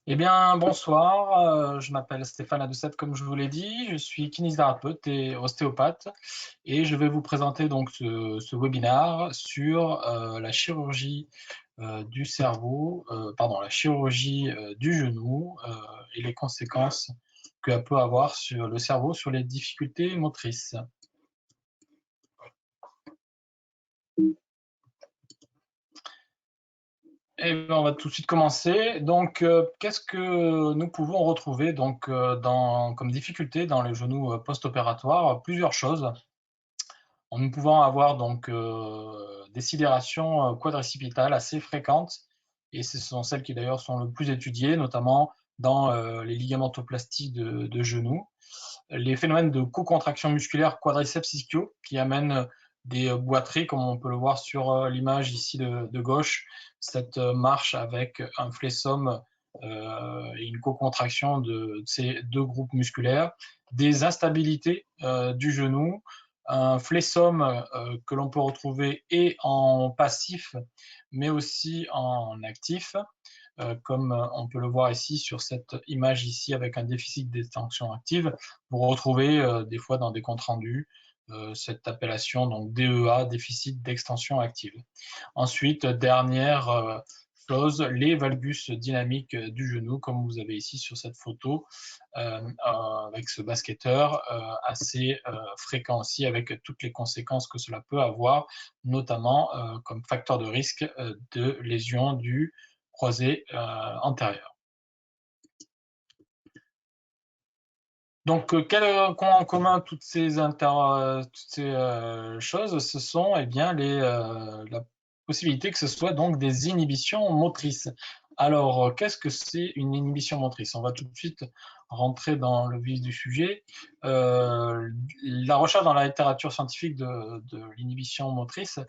Eh bien, bonsoir, je m'appelle Stéphane Adoucette, comme je vous l'ai dit, je suis kinésithérapeute et ostéopathe et je vais vous présenter donc ce webinaire sur la chirurgie du cerveau, pardon, la chirurgie du genou et les conséquences qu'elle peut avoir sur le cerveau, sur les difficultés motrices. Eh bien, on va tout de suite commencer. Donc, qu'est-ce que nous pouvons retrouver donc, comme difficulté dans les genoux post-opératoires? Plusieurs choses. Nous pouvons avoir donc des sidérations quadricipitales assez fréquentes, et ce sont celles qui d'ailleurs sont le plus étudiées, notamment dans les ligamentoplasties de genoux. Les phénomènes de co-contraction musculaire quadriceps ischio qui amènent des boiteries, comme on peut le voir sur l'image ici de gauche, cette marche avec un flexum et une co-contraction de ces deux groupes musculaires, des instabilités du genou, un flexum que l'on peut retrouver et en passif, mais aussi en actif, comme on peut le voir ici sur cette image ici avec un déficit d'extension active. Vous retrouvez des fois dans des comptes rendus cette appellation donc DEA, déficit d'extension active. Ensuite, dernière chose, les valgus dynamiques du genou, comme vous avez ici sur cette photo, avec ce basketteur assez fréquent aussi, avec toutes les conséquences que cela peut avoir, notamment comme facteur de risque de lésion du croisé antérieur. Donc, quel qu'ont en commun toutes ces choses? Ce sont eh bien la possibilité que ce soit donc des inhibitions motrices. Alors, qu'est-ce que c'est une inhibition motrice? On va tout de suite rentrer dans le vif du sujet. La recherche dans la littérature scientifique de l'inhibition motrice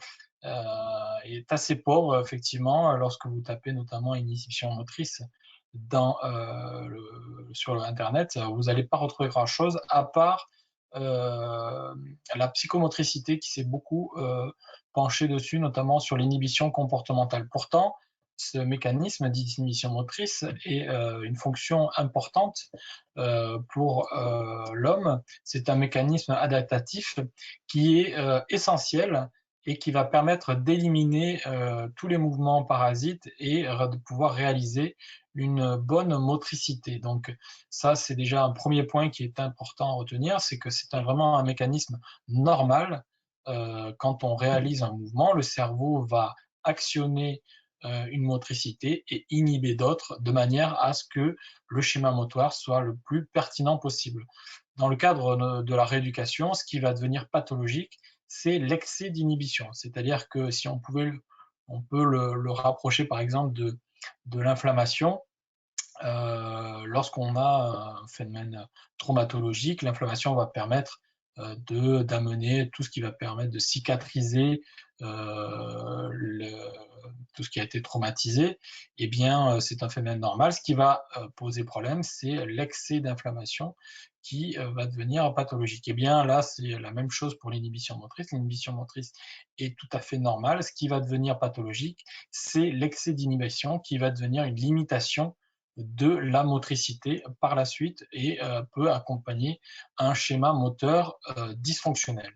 est assez pauvre, effectivement, lorsque vous tapez notamment inhibition motrice sur Internet, vous n'allez pas retrouver grand-chose à part la psychomotricité qui s'est beaucoup penchée dessus, notamment sur l'inhibition comportementale. Pourtant, ce mécanisme d'inhibition motrice est une fonction importante pour l'homme. C'est un mécanisme adaptatif qui est essentiel et qui va permettre d'éliminer tous les mouvements parasites et de pouvoir réaliser une bonne motricité. Donc ça, c'est déjà un premier point qui est important à retenir, c'est que c'est vraiment un mécanisme normal. Quand on réalise un mouvement, le cerveau va actionner une motricité et inhiber d'autres de manière à ce que le schéma moteur soit le plus pertinent possible. Dans le cadre de la rééducation, ce qui va devenir pathologique, c'est l'excès d'inhibition. C'est-à-dire que si on peut le rapprocher par exemple de l'inflammation, lorsqu'on a un phénomène traumatologique, l'inflammation va permettre d'amener tout ce qui va permettre de cicatriser tout ce qui a été traumatisé. Eh bien, c'est un phénomène normal. Ce qui va poser problème, c'est l'excès d'inflammation qui va devenir pathologique. Eh bien, là, c'est la même chose pour l'inhibition motrice. L'inhibition motrice est tout à fait normale. Ce qui va devenir pathologique, c'est l'excès d'inhibition qui va devenir une limitation de la motricité par la suite et peut accompagner un schéma moteur dysfonctionnel.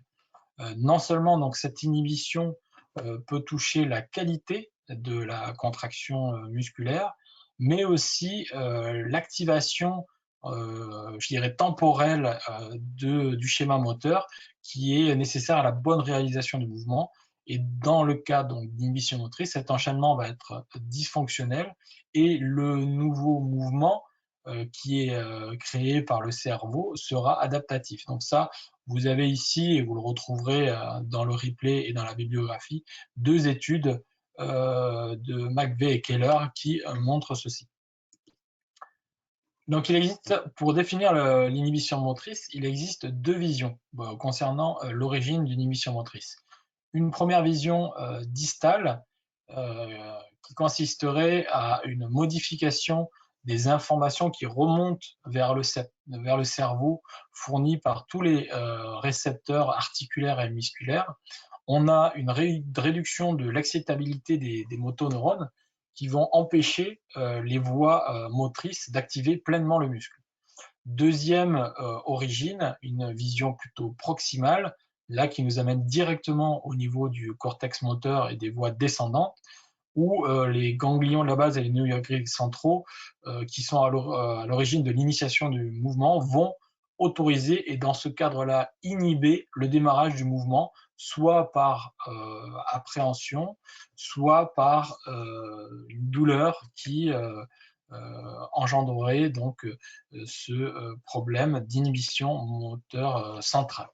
Non seulement donc cette inhibition peut toucher la qualité de la contraction musculaire, mais aussi l'activation, je dirais, temporelle du schéma moteur qui est nécessaire à la bonne réalisation du mouvement. Et dans le cas d'inhibition motrice, cet enchaînement va être dysfonctionnel et le nouveau mouvement qui est créé par le cerveau sera adaptatif. Donc ça, vous avez ici, et vous le retrouverez dans le replay et dans la bibliographie, deux études de McVeigh et Keller qui montrent ceci. Donc, il existe, pour définir l'inhibition motrice, il existe deux visions concernant l'origine d'une inhibition motrice. Une première vision distale qui consisterait à une modification des informations qui remontent vers le cerveau, fournies par tous les récepteurs articulaires et musculaires. On a une réduction de l'excitabilité des motoneurones qui vont empêcher les voies motrices d'activer pleinement le muscle. Deuxième origine, une vision plutôt proximale, là qui nous amène directement au niveau du cortex moteur et des voies descendantes, où les ganglions de la base et les nœuds grégiques centraux, qui sont à l'origine de l'initiation du mouvement, vont autoriser et dans ce cadre-là inhiber le démarrage du mouvement, soit par appréhension, soit par une douleur qui engendrerait donc ce problème d'inhibition moteur centrale.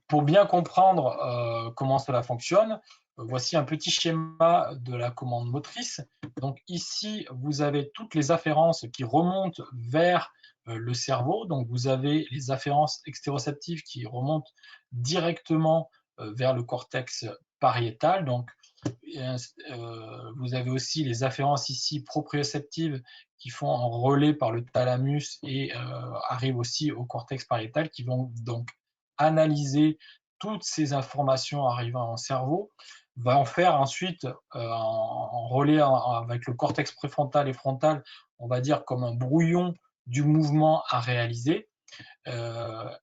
Pour bien comprendre comment cela fonctionne, voici un petit schéma de la commande motrice. Donc ici, vous avez toutes les afférences qui remontent vers le cerveau. Donc vous avez les afférences extéroceptives qui remontent directement vers le cortex pariétal. Donc vous avez aussi les afférences ici proprioceptives qui font un relais par le thalamus et arrivent aussi au cortex pariétal qui vont donc analyser toutes ces informations arrivant au cerveau, va en faire ensuite en relais avec le cortex préfrontal et frontal, on va dire comme un brouillon du mouvement à réaliser.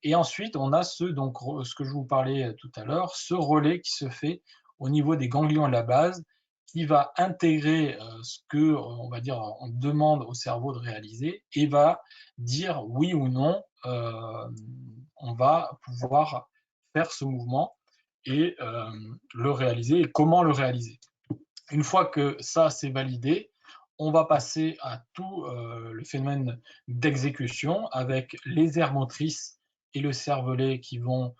Et ensuite, on a ce que je vous parlais tout à l'heure, ce relais qui se fait au niveau des ganglions de la base, qui va intégrer ce que, on va dire, on demande au cerveau de réaliser et va dire oui ou non, on va pouvoir faire ce mouvement et le réaliser et comment le réaliser. Une fois que ça c'est validé, on va passer à tout le phénomène d'exécution avec les aires motrices et le cervelet qui vont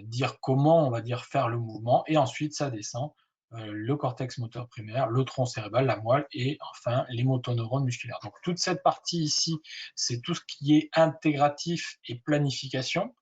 dire comment on va dire faire le mouvement et ensuite ça descend le cortex moteur primaire, le tronc cérébral, la moelle et enfin les motoneurones musculaires. Donc toute cette partie ici, c'est tout ce qui est intégratif et planification.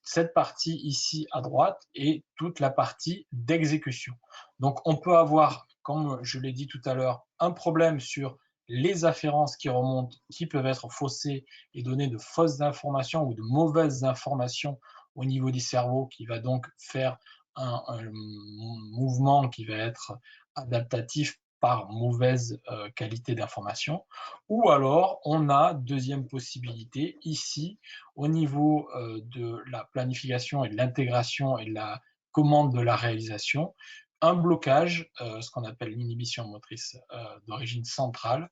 Cette partie ici à droite est toute la partie d'exécution. Donc on peut avoir, comme je l'ai dit tout à l'heure, un problème sur les afférences qui remontent, qui peuvent être faussées et donner de fausses informations ou de mauvaises informations au niveau du cerveau qui va donc faire un mouvement qui va être adaptatif par mauvaise qualité d'information. Ou alors, on a, deuxième possibilité, ici, au niveau de la planification et de l'intégration et de la commande de la réalisation, un blocage, ce qu'on appelle l'inhibition motrice d'origine centrale,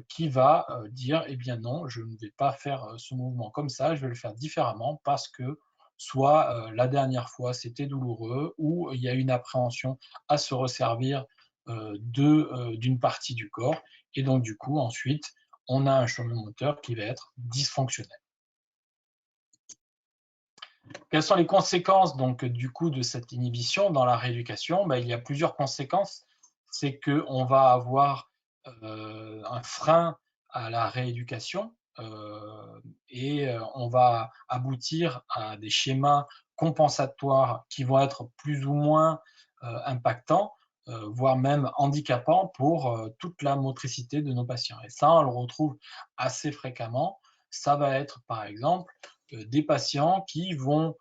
qui va dire, eh bien non, je ne vais pas faire ce mouvement comme ça, je vais le faire différemment parce que soit la dernière fois c'était douloureux ou il y a une appréhension à se resservir d'une partie du corps et donc du coup ensuite on a un chemin moteur qui va être dysfonctionnel. Quelles sont les conséquences donc du coup de cette inhibition dans la rééducation? Il y a plusieurs conséquences. C'est qu'on va avoir un frein à la rééducation et on va aboutir à des schémas compensatoires qui vont être plus ou moins impactants, voire même handicapants pour toute la motricité de nos patients. Et ça, on le retrouve assez fréquemment. Ça va être par exemple des patients qui vont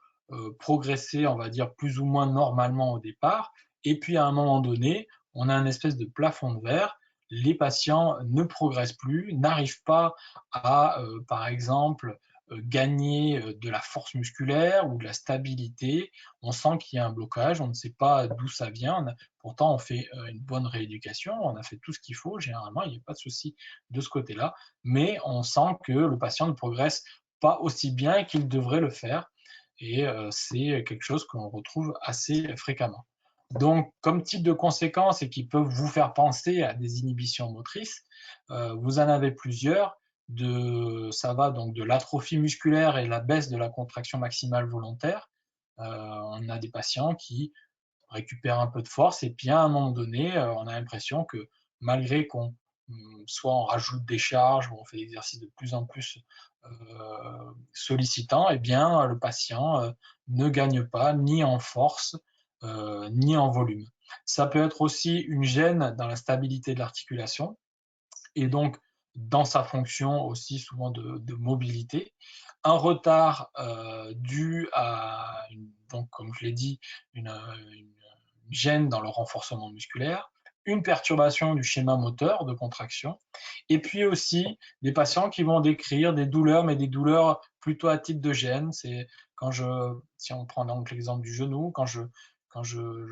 progresser, on va dire, plus ou moins normalement au départ, et puis à un moment donné, on a une espèce de plafond de verre, les patients ne progressent plus, n'arrivent pas à, par exemple, gagner de la force musculaire ou de la stabilité, on sent qu'il y a un blocage, on ne sait pas d'où ça vient, pourtant on fait une bonne rééducation, on a fait tout ce qu'il faut, généralement il n'y a pas de souci de ce côté-là, mais on sent que le patient ne progresse pas aussi bien qu'il devrait le faire et c'est quelque chose qu'on retrouve assez fréquemment. Donc, comme type de conséquences et qui peuvent vous faire penser à des inhibitions motrices, vous en avez plusieurs. Ça va donc de l'atrophie musculaire et la baisse de la contraction maximale volontaire. On a des patients qui récupèrent un peu de force et puis à un moment donné, on a l'impression que malgré qu'on soit on rajoute des charges ou on fait des exercices de plus en plus sollicitants, eh bien le patient ne gagne pas ni en force ni en volume. Ça peut être aussi une gêne dans la stabilité de l'articulation et donc dans sa fonction aussi souvent de mobilité. Un retard dû à, donc, comme je l'ai dit, une gêne dans le renforcement musculaire, une perturbation du schéma moteur de contraction, et puis aussi des patients qui vont décrire des douleurs, mais des douleurs plutôt à titre de gêne. C'est si on prend donc l'exemple du genou, quand je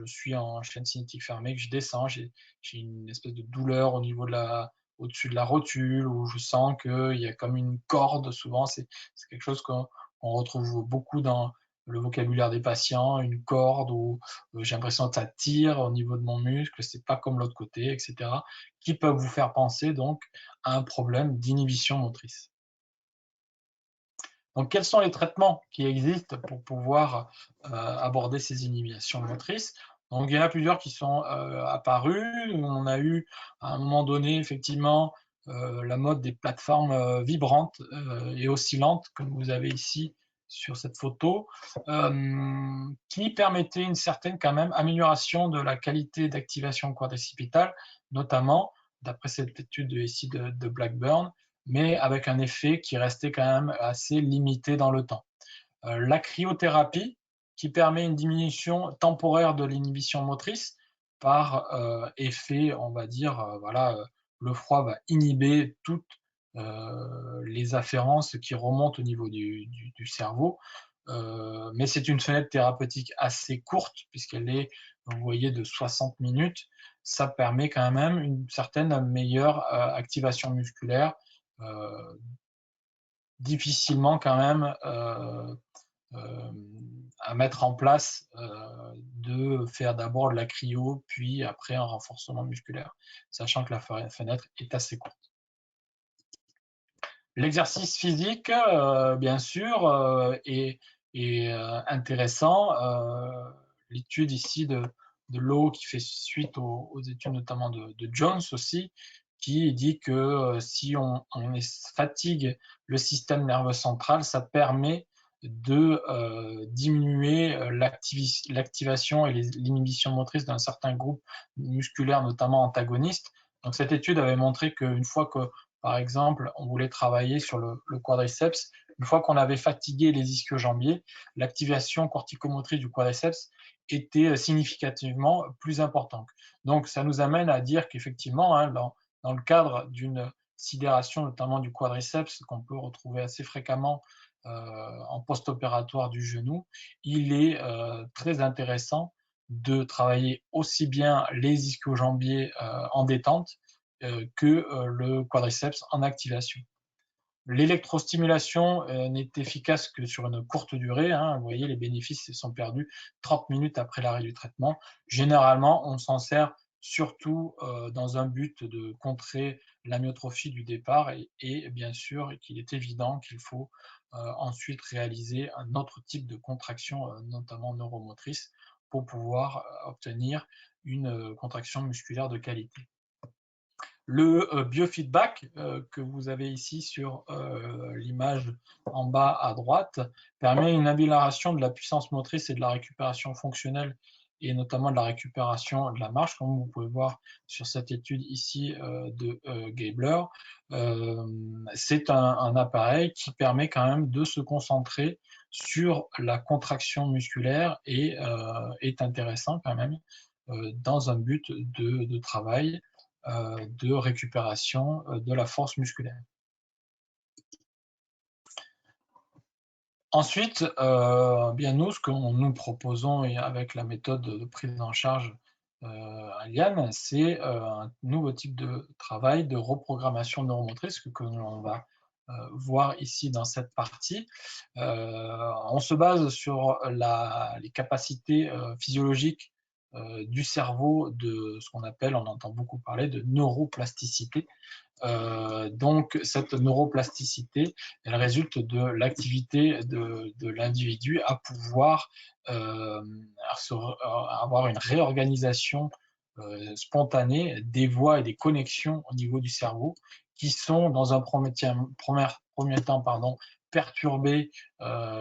suis en chaîne cinétique fermée, que je descends, j'ai une espèce de douleur au-dessus de la rotule, où je sens qu'il y a comme une corde. Souvent, c'est quelque chose qu'on retrouve beaucoup dans le vocabulaire des patients, une corde, où j'ai l'impression que ça tire au niveau de mon muscle, c'est pas comme l'autre côté, etc., qui peuvent vous faire penser donc à un problème d'inhibition motrice. Donc, quels sont les traitements qui existent pour pouvoir aborder ces inhibitions motrices? Donc, il y en a plusieurs qui sont apparus. On a eu à un moment donné, effectivement, la mode des plateformes vibrantes et oscillantes, comme vous avez ici sur cette photo, qui permettaient une certaine quand même amélioration de la qualité d'activation quadricipitale, notamment, d'après cette étude ici de Blackburn, mais avec un effet qui restait quand même assez limité dans le temps. La cryothérapie, qui permet une diminution temporaire de l'inhibition motrice par effet, on va dire, voilà, le froid va inhiber toutes les afférences qui remontent au niveau du cerveau, mais c'est une fenêtre thérapeutique assez courte, puisqu'elle est, vous voyez, de 60 minutes. Ça permet quand même une certaine meilleure activation musculaire, difficilement quand même à mettre en place, de faire d'abord de la cryo, puis après un renforcement musculaire, sachant que la fenêtre est assez courte. L'exercice physique, bien sûr, est intéressant. L'étude ici de Lowe, qui fait suite aux études notamment de Jones aussi, qui dit que si on fatigue le système nerveux central, ça permet de diminuer l'activation et l'inhibition motrice d'un certain groupe musculaire, notamment antagoniste. Donc cette étude avait montré qu'une fois que, par exemple, on voulait travailler sur le quadriceps, une fois qu'on avait fatigué les ischio-jambiers, l'activation corticomotrice du quadriceps était significativement plus importante. Donc ça nous amène à dire qu'effectivement, hein, dans le cadre d'une sidération, notamment du quadriceps, qu'on peut retrouver assez fréquemment en post-opératoire du genou, il est très intéressant de travailler aussi bien les ischio-jambiers en détente que le quadriceps en activation. L'électrostimulation n'est efficace que sur une courte durée. Hein. Vous voyez, les bénéfices sont perdus 30 minutes après l'arrêt du traitement. Généralement, on s'en sert surtout dans un but de contrer l'amyotrophie du départ, et bien sûr qu'il est évident qu'il faut ensuite réaliser un autre type de contraction, notamment neuromotrice, pour pouvoir obtenir une contraction musculaire de qualité. Le biofeedback que vous avez ici sur l'image en bas à droite permet une amélioration de la puissance motrice et de la récupération fonctionnelle, et notamment de la récupération de la marche, comme vous pouvez voir sur cette étude ici de Gabler. C'est un appareil qui permet quand même de se concentrer sur la contraction musculaire et est intéressant quand même dans un but de travail de récupération de la force musculaire. Ensuite, bien nous, ce que nous proposons avec la méthode de prise en charge à Liane, c'est un nouveau type de travail de reprogrammation neuromotrice que l'on va voir ici dans cette partie. On se base sur les capacités physiologiques du cerveau, de ce qu'on appelle, on entend beaucoup parler de neuroplasticité. Donc cette neuroplasticité, elle résulte de l'activité de l'individu à pouvoir avoir une réorganisation spontanée des voies et des connexions au niveau du cerveau, qui sont dans un premier temps perturbées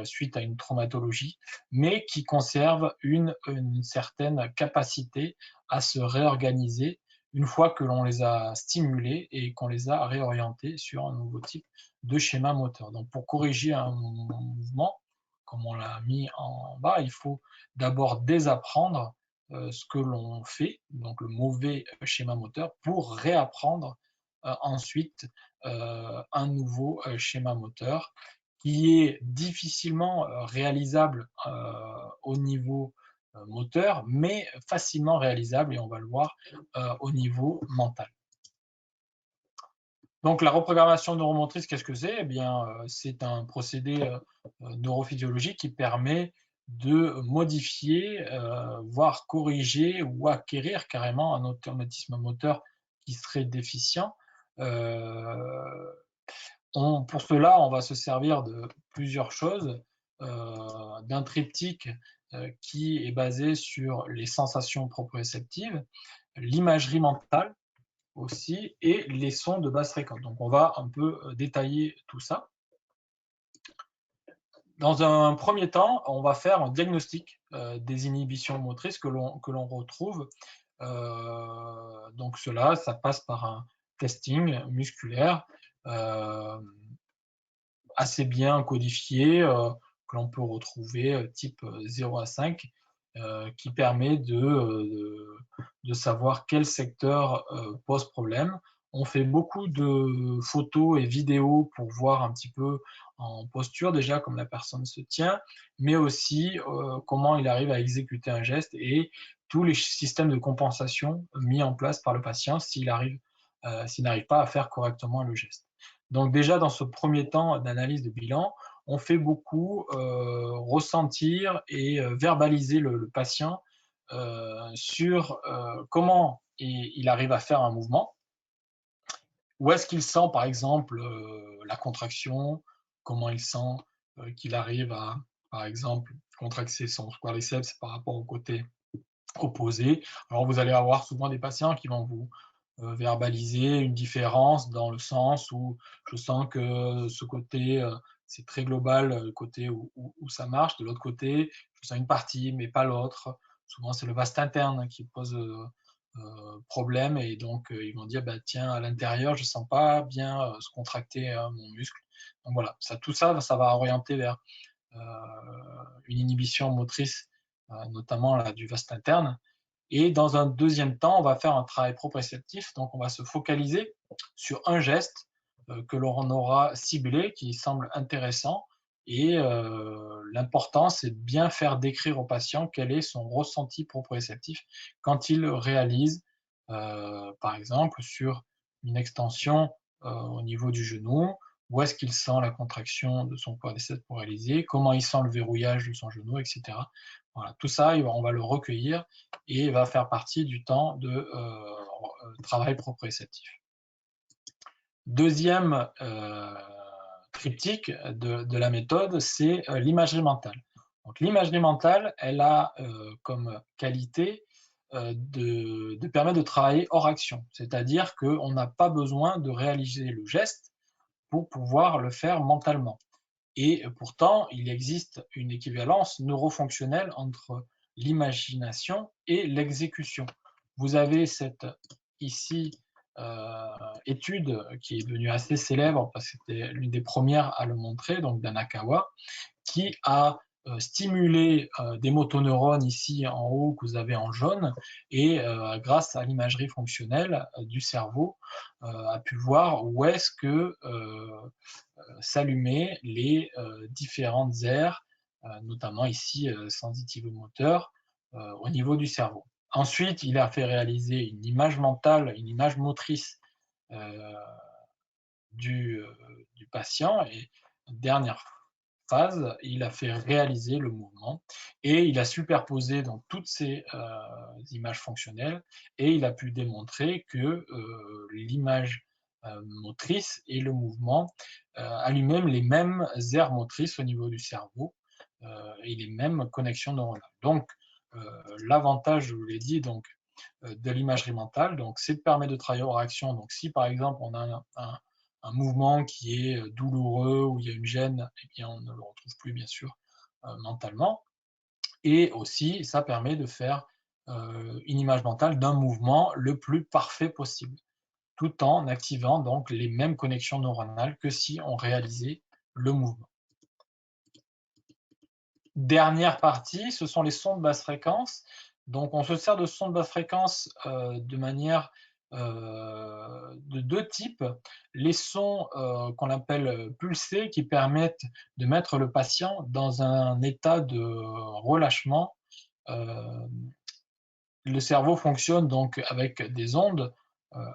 suite à une traumatologie, mais qui conservent une certaine capacité à se réorganiser une fois que l'on les a stimulés et qu'on les a réorientés sur un nouveau type de schéma moteur. Donc pour corriger un mouvement, comme on l'a mis en bas, il faut d'abord désapprendre ce que l'on fait, donc le mauvais schéma moteur, pour réapprendre ensuite un nouveau schéma moteur qui est difficilement réalisable au niveau moteur, mais facilement réalisable, et on va le voir, au niveau mental. Donc la reprogrammation neuromotrice, qu'est-ce que c'est? Eh bien, c'est un procédé neurophysiologique qui permet de modifier, voire corriger ou acquérir carrément un automatisme moteur qui serait déficient. Pour cela, on va se servir de plusieurs choses, d'un triptyque qui est basé sur les sensations proprioceptives, l'imagerie mentale aussi, et les sons de basse fréquence. Donc on va un peu détailler tout ça. Dans un premier temps, on va faire un diagnostic des inhibitions motrices que l'on retrouve. Donc cela, ça passe par un testing musculaire assez bien codifié, que l'on peut retrouver type 0 à 5, qui permet de savoir quel secteur pose problème. On fait beaucoup de photos et vidéos pour voir un petit peu en posture déjà comme la personne se tient, mais aussi comment il arrive à exécuter un geste et tous les systèmes de compensation mis en place par le patient s'il n'arrive pas à faire correctement le geste. Donc déjà, dans ce premier temps d'analyse de bilan, on fait beaucoup ressentir et verbaliser le patient sur comment il arrive à faire un mouvement, où est-ce qu'il sent par exemple la contraction, comment il sent qu'il arrive à, par exemple, contracter son quadriceps par rapport au côté opposé. Alors vous allez avoir souvent des patients qui vont vous verbaliser une différence dans le sens où je sens que ce côté, c'est très global, le côté où ça marche. De l'autre côté, je sens une partie, mais pas l'autre. Souvent, c'est le vaste interne qui pose problème, et donc ils vont dire, bah, tiens, à l'intérieur, je ne sens pas bien se contracter mon muscle. Donc voilà, tout ça, ça va orienter vers une inhibition motrice, notamment là, du vaste interne. Et dans un deuxième temps, on va faire un travail proprioceptif, donc on va se focaliser sur un geste que l'on aura ciblé, qui semble intéressant, et l'important, c'est de bien faire décrire au patient quel est son ressenti proprioceptif quand il réalise, par exemple, sur une extension au niveau du genou, où est-ce qu'il sent la contraction de son quadriceps pour réaliser, comment il sent le verrouillage de son genou, etc. Voilà, tout ça, on va le recueillir et va faire partie du temps de travail proprioceptif. Deuxième triptyque de la méthode, c'est l'imagerie mentale. Donc l'imagerie mentale, elle a comme qualité de permettre de travailler hors action, c'est-à-dire qu'on n'a pas besoin de réaliser le geste pour pouvoir le faire mentalement. Et pourtant, il existe une équivalence neurofonctionnelle entre l'imagination et l'exécution. Vous avez cette ici étude qui est devenue assez célèbre parce que c'était l'une des premières à le montrer, donc d'Anakawa, qui a stimulé des motoneurones ici en haut que vous avez en jaune, et grâce à l'imagerie fonctionnelle du cerveau, a pu voir où est-ce que s'allumer les différentes aires, notamment ici sensitivo-moteur, au niveau du cerveau. Ensuite, il a fait réaliser une image mentale, une image motrice du patient, et dernière phase, il a fait réaliser le mouvement et il a superposé donc toutes ces images fonctionnelles, et il a pu démontrer que l'image motrice et le mouvement a lui-même les mêmes aires motrices au niveau du cerveau et les mêmes connexions neuronales. Donc l'avantage, je vous l'ai dit, donc de l'imagerie mentale, donc c'est de permettre de travailler hors action. Donc si par exemple on a un mouvement qui est douloureux, où il y a une gêne, eh bien on ne le retrouve plus bien sûr mentalement. Et aussi ça permet de faire une image mentale d'un mouvement le plus parfait possible, tout en activant donc les mêmes connexions neuronales que si on réalisait le mouvement. Dernière partie, ce sont les sons de basse fréquence. Donc on se sert de sons de basse fréquence de manière de deux types. Les sons qu'on appelle pulsés qui permettent de mettre le patient dans un état de relâchement. Euh, le cerveau fonctionne donc avec des ondes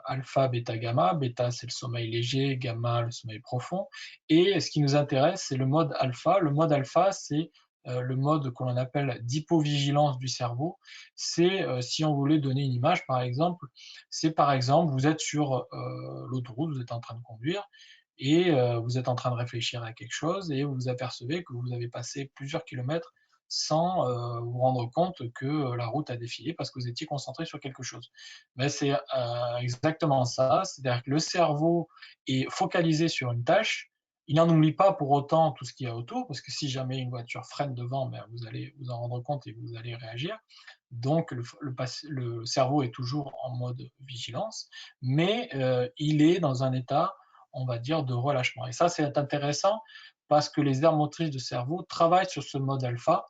alpha, bêta, gamma. Bêta, c'est le sommeil léger, gamma, le sommeil profond. Et ce qui nous intéresse, c'est le mode alpha. Le mode alpha, c'est le mode que l'on appelle d'hypovigilance du cerveau. C'est, si on voulait donner une image, par exemple, c'est par exemple, vous êtes sur l'autoroute, vous êtes en train de conduire, et vous êtes en train de réfléchir à quelque chose, et vous vous apercevez que vous avez passé plusieurs kilomètres sans vous rendre compte que la route a défilé parce que vous étiez concentré sur quelque chose. Mais c'est exactement ça, c'est-à-dire que le cerveau est focalisé sur une tâche, il n'en oublie pas pour autant tout ce qu'il y a autour, parce que si jamais une voiture freine devant, ben vous allez vous en rendre compte et vous allez réagir. Donc le cerveau est toujours en mode vigilance, mais il est dans un état, on va dire, de relâchement. Et ça, c'est intéressant parce que les aires motrices du cerveau travaillent sur ce mode alpha.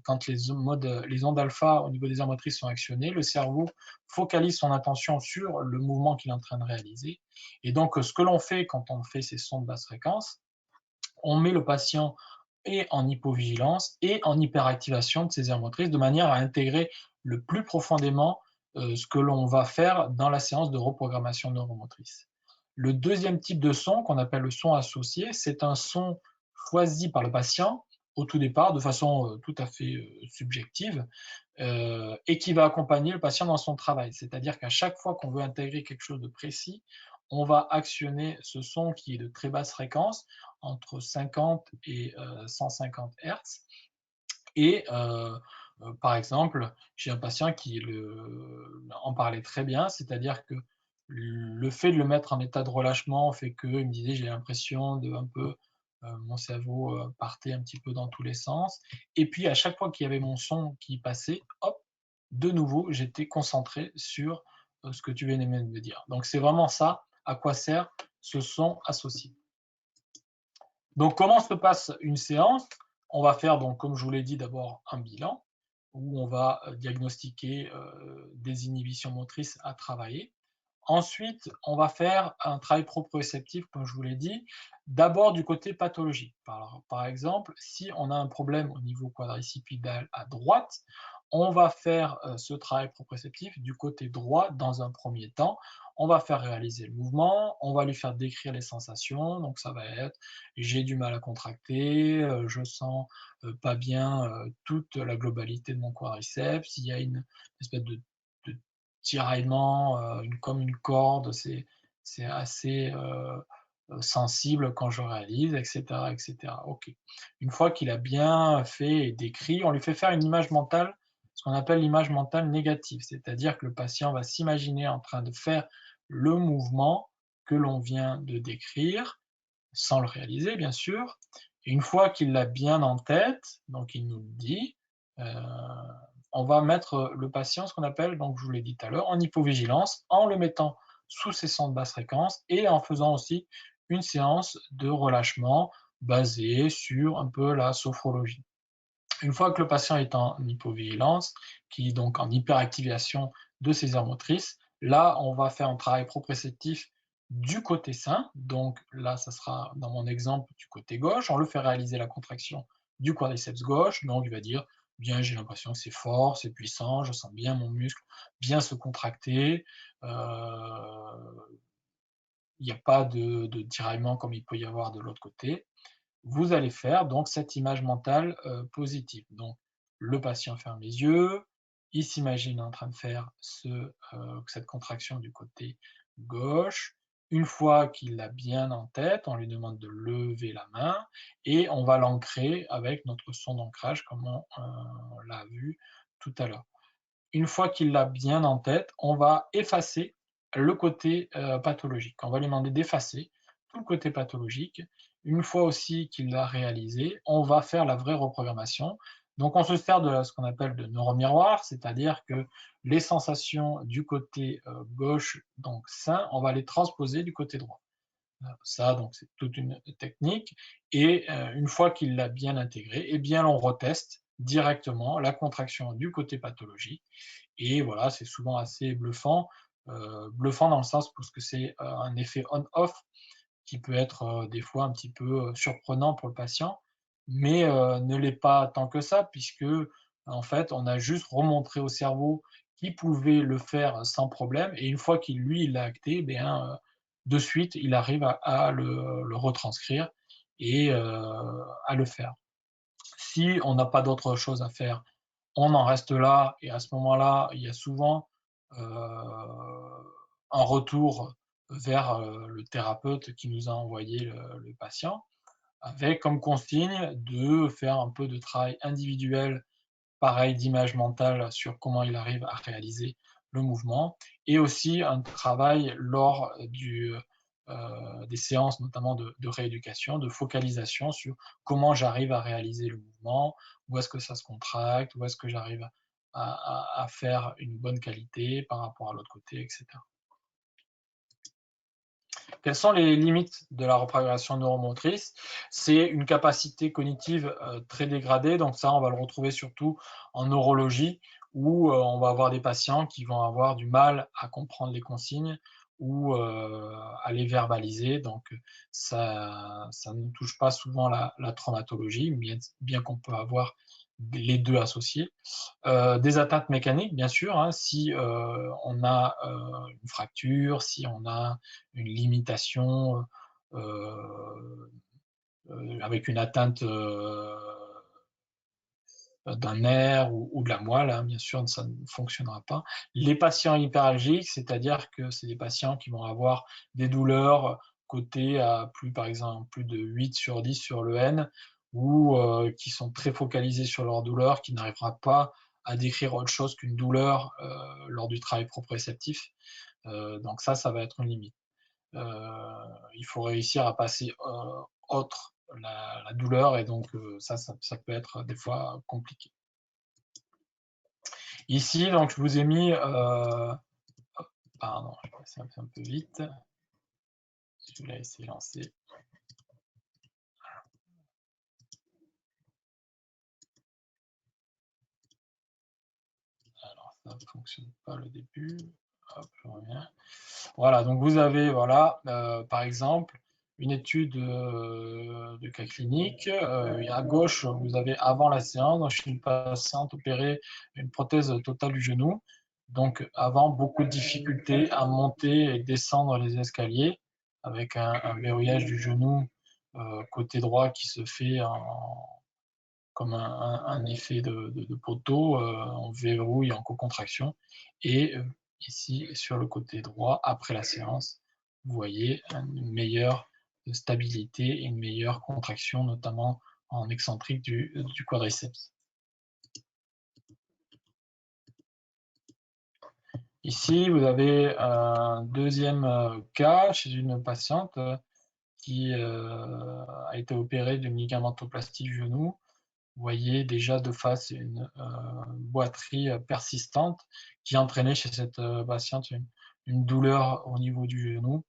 Quand les ondes alpha au niveau des aires motrices sont actionnées, le cerveau focalise son attention sur le mouvement qu'il est en train de réaliser. Et donc, ce que l'on fait quand on fait ces sons de basse fréquence, on met le patient et en hypovigilance et en hyperactivation de ses aires motrices de manière à intégrer le plus profondément ce que l'on va faire dans la séance de reprogrammation neuromotrice. Le deuxième type de son, qu'on appelle le son associé, c'est un son choisi par le patient au tout départ de façon tout à fait subjective et qui va accompagner le patient dans son travail. C'est-à-dire qu'à chaque fois qu'on veut intégrer quelque chose de précis, on va actionner ce son qui est de très basse fréquence, entre 50 et 150 Hz. Et par exemple, j'ai un patient qui en parlait très bien, c'est-à-dire que le fait de le mettre en état de relâchement fait qu'il me disait j'ai l'impression de un peu mon cerveau partait un petit peu dans tous les sens. Et puis à chaque fois qu'il y avait mon son qui passait, hop, de nouveau j'étais concentré sur ce que tu venais de me dire. Donc c'est vraiment ça à quoi sert ce son associé. Donc, comment se passe une séance? On va faire, donc, comme je vous l'ai dit, d'abord un bilan où on va diagnostiquer des inhibitions motrices à travailler. Ensuite, on va faire un travail proprioceptif, comme je vous l'ai dit, d'abord du côté pathologique. Par exemple, si on a un problème au niveau quadricipital à droite, on va faire ce travail proprioceptif du côté droit dans un premier temps. On va faire réaliser le mouvement, on va lui faire décrire les sensations. Donc ça va être j'ai du mal à contracter, je sens pas bien toute la globalité de mon quadriceps. Il y a une espèce de tiraillement, comme une corde, c'est assez sensible quand je réalise, etc., etc. Ok. Une fois qu'il a bien fait et décrit, on lui fait faire une image mentale, ce qu'on appelle l'image mentale négative, c'est-à-dire que le patient va s'imaginer en train de faire le mouvement que l'on vient de décrire, sans le réaliser, bien sûr. Et une fois qu'il l'a bien en tête, donc il nous le dit, on va mettre le patient, ce qu'on appelle, donc je vous l'ai dit tout à l'heure, en hypovigilance, en le mettant sous ses sons de basse fréquence et en faisant aussi une séance de relâchement basée sur un peu la sophrologie. Une fois que le patient est en hypovigilance, qui est donc en hyperactivation de ses aires motrices, là, on va faire un travail proprioceptif du côté sain. Donc là, ça sera dans mon exemple du côté gauche. On le fait réaliser la contraction du quadriceps gauche. Donc il va dire, bien, j'ai l'impression que c'est fort, c'est puissant, je sens bien mon muscle bien se contracter. Il n'y a pas de tiraillement comme il peut y avoir de l'autre côté. Vous allez faire donc cette image mentale positive. Donc le patient ferme les yeux, il s'imagine en train de faire cette contraction du côté gauche. Une fois qu'il l'a bien en tête, on lui demande de lever la main et on va l'ancrer avec notre son d'ancrage comme on l'a vu tout à l'heure. Une fois qu'il l'a bien en tête, on va effacer le côté pathologique. On va lui demander d'effacer tout le côté pathologique. Une fois aussi qu'il l'a réalisé, on va faire la vraie reprogrammation. Donc on se sert de ce qu'on appelle de neuromiroir, c'est-à-dire que les sensations du côté gauche, donc sain, on va les transposer du côté droit. Ça, donc c'est toute une technique. Et une fois qu'il l'a bien intégré, eh bien on reteste directement la contraction du côté pathologie. Et voilà, c'est souvent assez bluffant. Bluffant dans le sens parce que c'est un effet on-off qui peut être des fois un petit peu surprenant pour le patient, mais ne l'est pas tant que ça, puisque en fait, on a juste remontré au cerveau qu'il pouvait le faire sans problème, et une fois qu'il lui l'a acté, bien, de suite, il arrive à le retranscrire et à le faire. Si on n'a pas d'autre chose à faire, on en reste là, et à ce moment-là, il y a souvent un retour vers le thérapeute qui nous a envoyé le patient, avec comme consigne de faire un peu de travail individuel, pareil d'image mentale sur comment il arrive à réaliser le mouvement, et aussi un travail lors des séances notamment de rééducation, de focalisation sur comment j'arrive à réaliser le mouvement, où est-ce que ça se contracte, où est-ce que j'arrive à faire une bonne qualité par rapport à l'autre côté, etc. Quelles sont les limites de la reprogrammation neuromotrice? C'est une capacité cognitive très dégradée, donc ça, on va le retrouver surtout en neurologie, où on va avoir des patients qui vont avoir du mal à comprendre les consignes ou à les verbaliser. Donc ça ne touche pas souvent la traumatologie, bien qu'on peut avoir les deux associés. Des atteintes mécaniques, bien sûr, hein, si on a une fracture, si on a une limitation avec une atteinte d'un nerf ou de la moelle, hein, bien sûr, ça ne fonctionnera pas. Les patients hyperalgiques, c'est-à-dire que c'est des patients qui vont avoir des douleurs cotées à plus, par exemple, plus de 8 sur 10 sur le N, ou qui sont très focalisés sur leur douleur, qui n'arrivera pas à décrire autre chose qu'une douleur lors du travail proprioceptif. Donc ça va être une limite. Il faut réussir à passer autre la douleur, et donc ça peut être des fois compliqué. Ici, donc, je vous ai mis, pardon, je vais passer un peu vite. Je vais essayer de lancer. Alors, ça ne fonctionne pas le début. Hop, je reviens. Voilà, donc vous avez, voilà, par exemple, une étude de cas clinique. À gauche, vous avez avant la séance, donc chez une patiente opérée une prothèse totale du genou. Donc avant, beaucoup de difficultés à monter et descendre les escaliers, avec un verrouillage du genou côté droit qui se fait comme un effet de poteau, en verrouille, en co-contraction. Et ici, sur le côté droit, après la séance, vous voyez une meilleure stabilité et une meilleure contraction, notamment en excentrique du quadriceps. Ici, vous avez un deuxième cas chez une patiente qui a été opérée d'une ligamentoplastie du genou. Vous voyez déjà de face une boiterie persistante qui entraînait chez cette patiente une douleur au niveau du genou,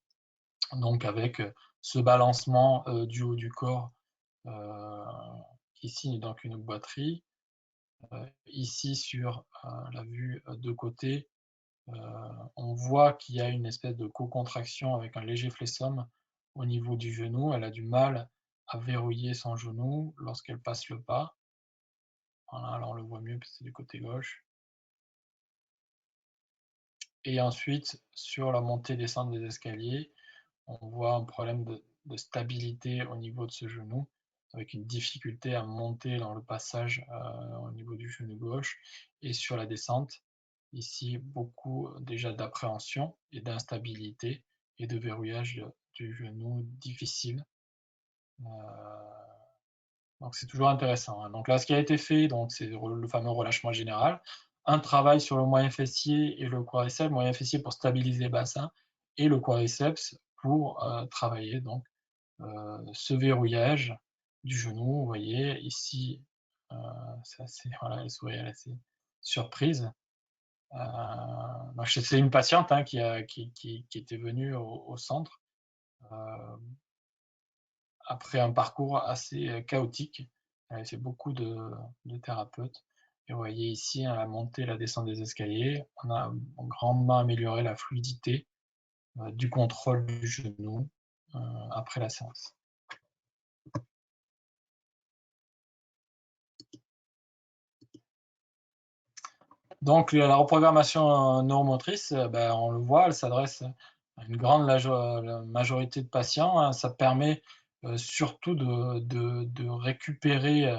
donc avec ce balancement du haut du corps qui signe donc une boiterie. Ici, sur la vue de côté, on voit qu'il y a une espèce de co-contraction avec un léger flessum au niveau du genou. Elle a du mal à verrouiller son genou lorsqu'elle passe le pas. Voilà, là on le voit mieux, c'est du côté gauche. Et ensuite, sur la montée-descente des escaliers, on voit un problème de stabilité au niveau de ce genou, avec une difficulté à monter dans le passage au niveau du genou gauche. Et sur la descente, ici, beaucoup déjà d'appréhension et d'instabilité et de verrouillage du genou difficile. Donc c'est toujours intéressant, hein. Donc là, ce qui a été fait, donc c'est le fameux relâchement général, un travail sur le moyen fessier et le quadriceps, le moyen fessier pour stabiliser le bassin et le quadriceps pour travailler donc ce verrouillage du genou. Vous voyez ici, c'est assez, voilà, le sourire est assez surprise. C'est une patiente hein, qui était venue au centre après un parcours assez chaotique. Elle a fait beaucoup de thérapeutes. Et vous voyez ici, à la montée et la descente des escaliers, on a grandement amélioré la fluidité du contrôle du genou après la séance. Donc la reprogrammation neuromotrice, ben, on le voit, elle s'adresse à une grande majorité de patients, hein. Ça permet surtout de récupérer,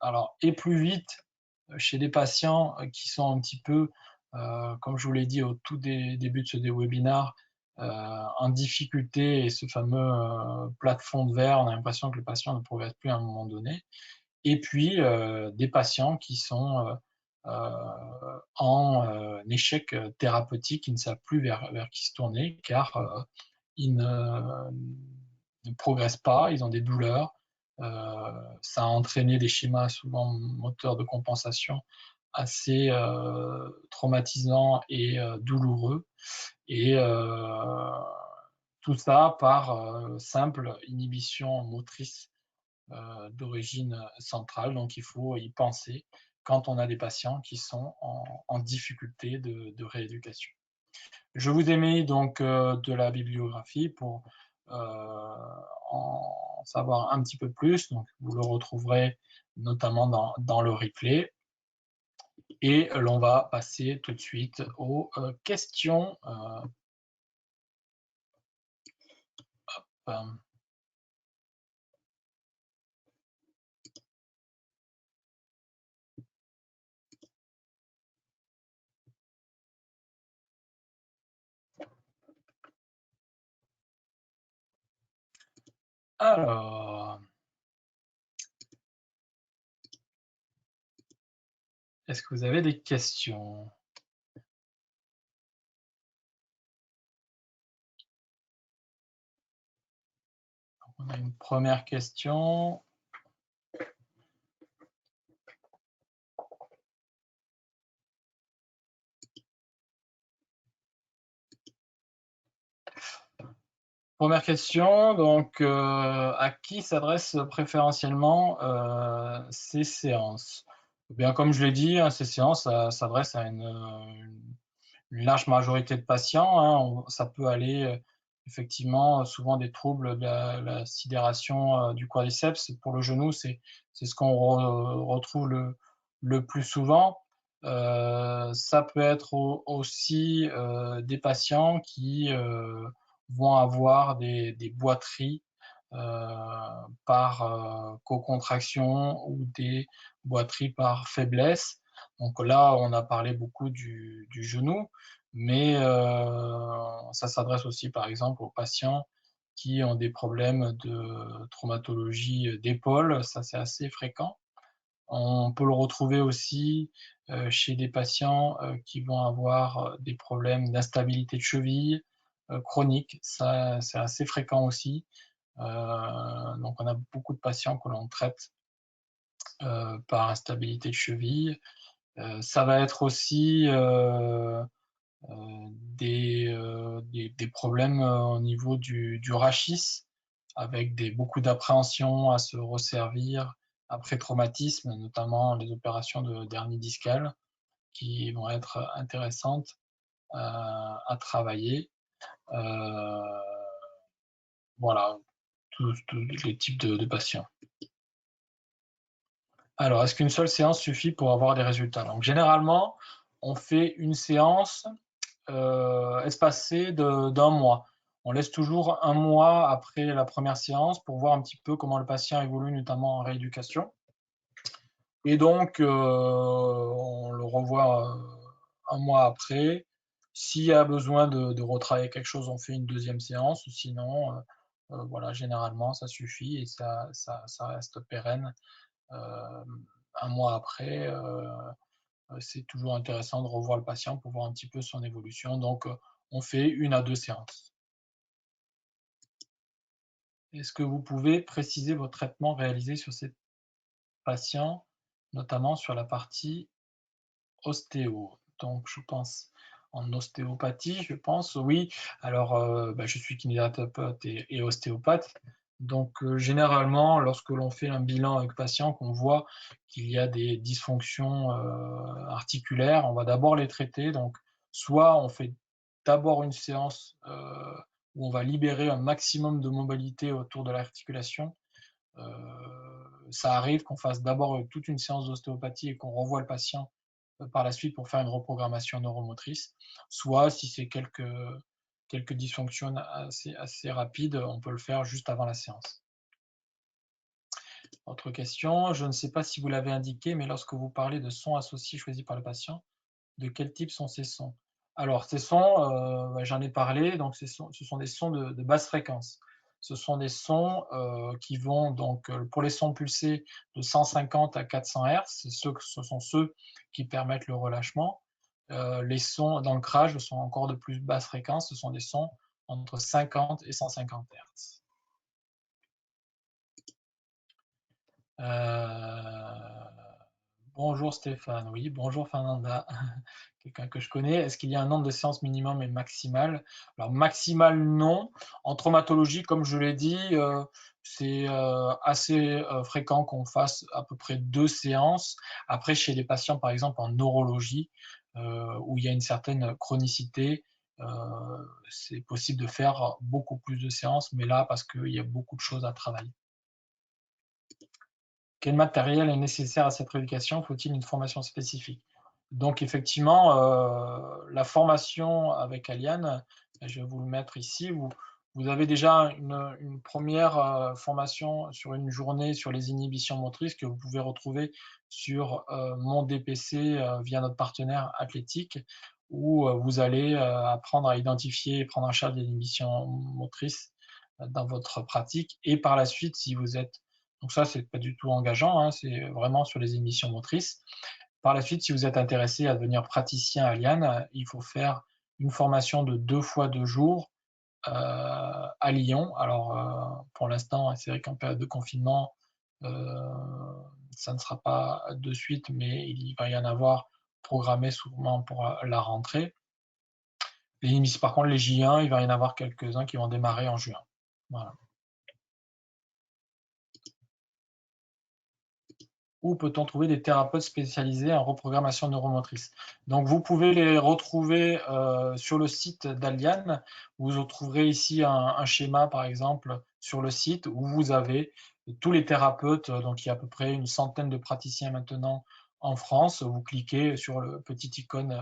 alors, et plus vite chez des patients qui sont un petit peu, comme je vous l'ai dit au tout début de ce webinaire, en difficulté, et ce fameux plafond de verre, on a l'impression que le patient ne progresse plus à un moment donné. Et puis des patients qui sont en échec thérapeutique, qui ne savent plus vers qui se tourner, car ils ne progressent pas, ils ont des douleurs. Ça a entraîné des schémas souvent moteurs de compensation assez traumatisants et douloureux. Et tout ça par simple inhibition motrice d'origine centrale. Donc il faut y penser quand on a des patients qui sont en difficulté de rééducation. Je vous ai mis donc de la bibliographie pour en savoir un petit peu plus. Donc vous le retrouverez notamment dans le replay. Et l'on va passer tout de suite aux questions. Alors, est-ce que vous avez des questions? On a une première question. Première question, donc à qui s'adressent préférentiellement ces séances? Eh bien, comme je l'ai dit, hein, ces séances s'adressent à une large majorité de patients, hein. Ça peut aller effectivement souvent des troubles de la sidération du quadriceps. Pour le genou, c'est ce qu'on retrouve le plus souvent. Ça peut être aussi des patients qui vont avoir des boiteries par co-contraction ou des boiteries par faiblesse. Donc là, on a parlé beaucoup du genou, mais ça s'adresse aussi par exemple aux patients qui ont des problèmes de traumatologie d'épaule. Ça, c'est assez fréquent. On peut le retrouver aussi chez des patients qui vont avoir des problèmes d'instabilité de cheville chronique. Ça, c'est assez fréquent aussi. Donc on a beaucoup de patients que l'on traite par instabilité de cheville. Ça va être aussi des problèmes au niveau du rachis, avec beaucoup d'appréhension à se resservir après traumatisme, notamment les opérations d'hernie discale, qui vont être intéressantes à travailler. Voilà, tous les types de patients. Alors, est-ce qu'une seule séance suffit pour avoir des résultats? Donc, généralement, on fait une séance espacée d'un mois. On laisse toujours un mois après la première séance pour voir un petit peu comment le patient évolue, notamment en rééducation. Et donc, on le revoit un mois après. S'il y a besoin de retravailler quelque chose, on fait une deuxième séance. Sinon, voilà, généralement, ça suffit et ça reste pérenne. Un mois après, c'est toujours intéressant de revoir le patient pour voir un petit peu son évolution. Donc, on fait 1 à 2 séances. Est-ce que vous pouvez préciser vos traitements réalisés sur ces patients, notamment sur la partie ostéo? Donc, je pense en ostéopathie, je pense, oui. Alors, je suis kinésithérapeute et ostéopathe. Donc, généralement, lorsque l'on fait un bilan avec le patient, qu'on voit qu'il y a des dysfonctions articulaires, on va d'abord les traiter. Donc, soit on fait d'abord une séance où on va libérer un maximum de mobilité autour de l'articulation. Ça arrive qu'on fasse d'abord toute une séance d'ostéopathie et qu'on revoie le patient par la suite pour faire une reprogrammation neuromotrice. Soit, si c'est quelques dysfonctions assez rapides, on peut le faire juste avant la séance. Autre question, je ne sais pas si vous l'avez indiqué, mais lorsque vous parlez de sons associés choisis par le patient, de quel type sont ces sons? Alors, ces sons, j'en ai parlé, donc ce sont des sons de basse fréquence. Ce sont des sons qui vont, donc, pour les sons pulsés, de 150 à 400 Hz, ce sont ceux qui permettent le relâchement. Les sons d'ancrage sont encore de plus basse fréquence, ce sont des sons entre 50 et 150 Hz. Bonjour Stéphane, oui, bonjour Fernanda, quelqu'un que je connais. Est-ce qu'il y a un nombre de séances minimum et maximal? Alors maximal non. En traumatologie, comme je l'ai dit, c'est assez fréquent qu'on fasse à peu près 2 séances. Après, chez les patients, par exemple en neurologie, où il y a une certaine chronicité, c'est possible de faire beaucoup plus de séances, mais là, parce qu'il y a beaucoup de choses à travailler. Quel matériel est nécessaire à cette rééducation? Faut-il une formation spécifique? Donc effectivement, la formation avec Aliane, je vais vous le mettre ici, vous avez déjà une première formation sur une journée sur les inhibitions motrices que vous pouvez retrouver sur mon DPC via notre partenaire Athlétique, où vous allez apprendre à identifier et prendre en charge les inhibitions motrices dans votre pratique. Et par la suite, si vous êtes donc ça, c'est pas du tout engageant, hein, c'est vraiment sur les émissions motrices. Par la suite, si vous êtes intéressé à devenir praticien à Liane, il faut faire une formation de 2 fois 2 jours à Lyon. Alors, pour l'instant, c'est vrai qu'en période de confinement, ça ne sera pas de suite, mais il va y en avoir programmé souvent pour la rentrée. Par contre, les J1, il va y en avoir quelques-uns qui vont démarrer en juin. Voilà. Où peut-on trouver des thérapeutes spécialisés en reprogrammation neuromotrice? Donc, vous pouvez les retrouver sur le site d'Aliane. Vous retrouverez ici un schéma, par exemple, sur le site où vous avez tous les thérapeutes. Donc, il y a à peu près une centaine de praticiens maintenant en France. Vous cliquez sur le petit icône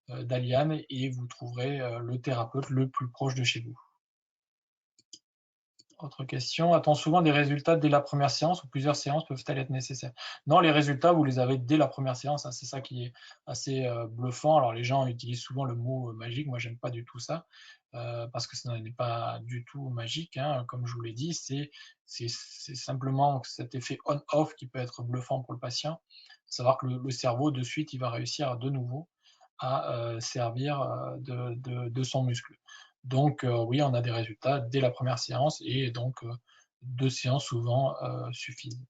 d'Aliane et vous trouverez le thérapeute le plus proche de chez vous. Autre question, a-t-on souvent des résultats dès la première séance ou plusieurs séances peuvent-elles être nécessaires? Non, les résultats, vous les avez dès la première séance, hein, c'est ça qui est assez bluffant. Alors les gens utilisent souvent le mot magique, moi j'aime pas du tout ça, parce que ça n'est pas du tout magique, hein, comme je vous l'ai dit, c'est simplement cet effet on-off qui peut être bluffant pour le patient, savoir que le cerveau de suite il va réussir de nouveau à servir de son muscle. Donc oui, on a des résultats dès la première séance et donc 2 séances souvent suffisent.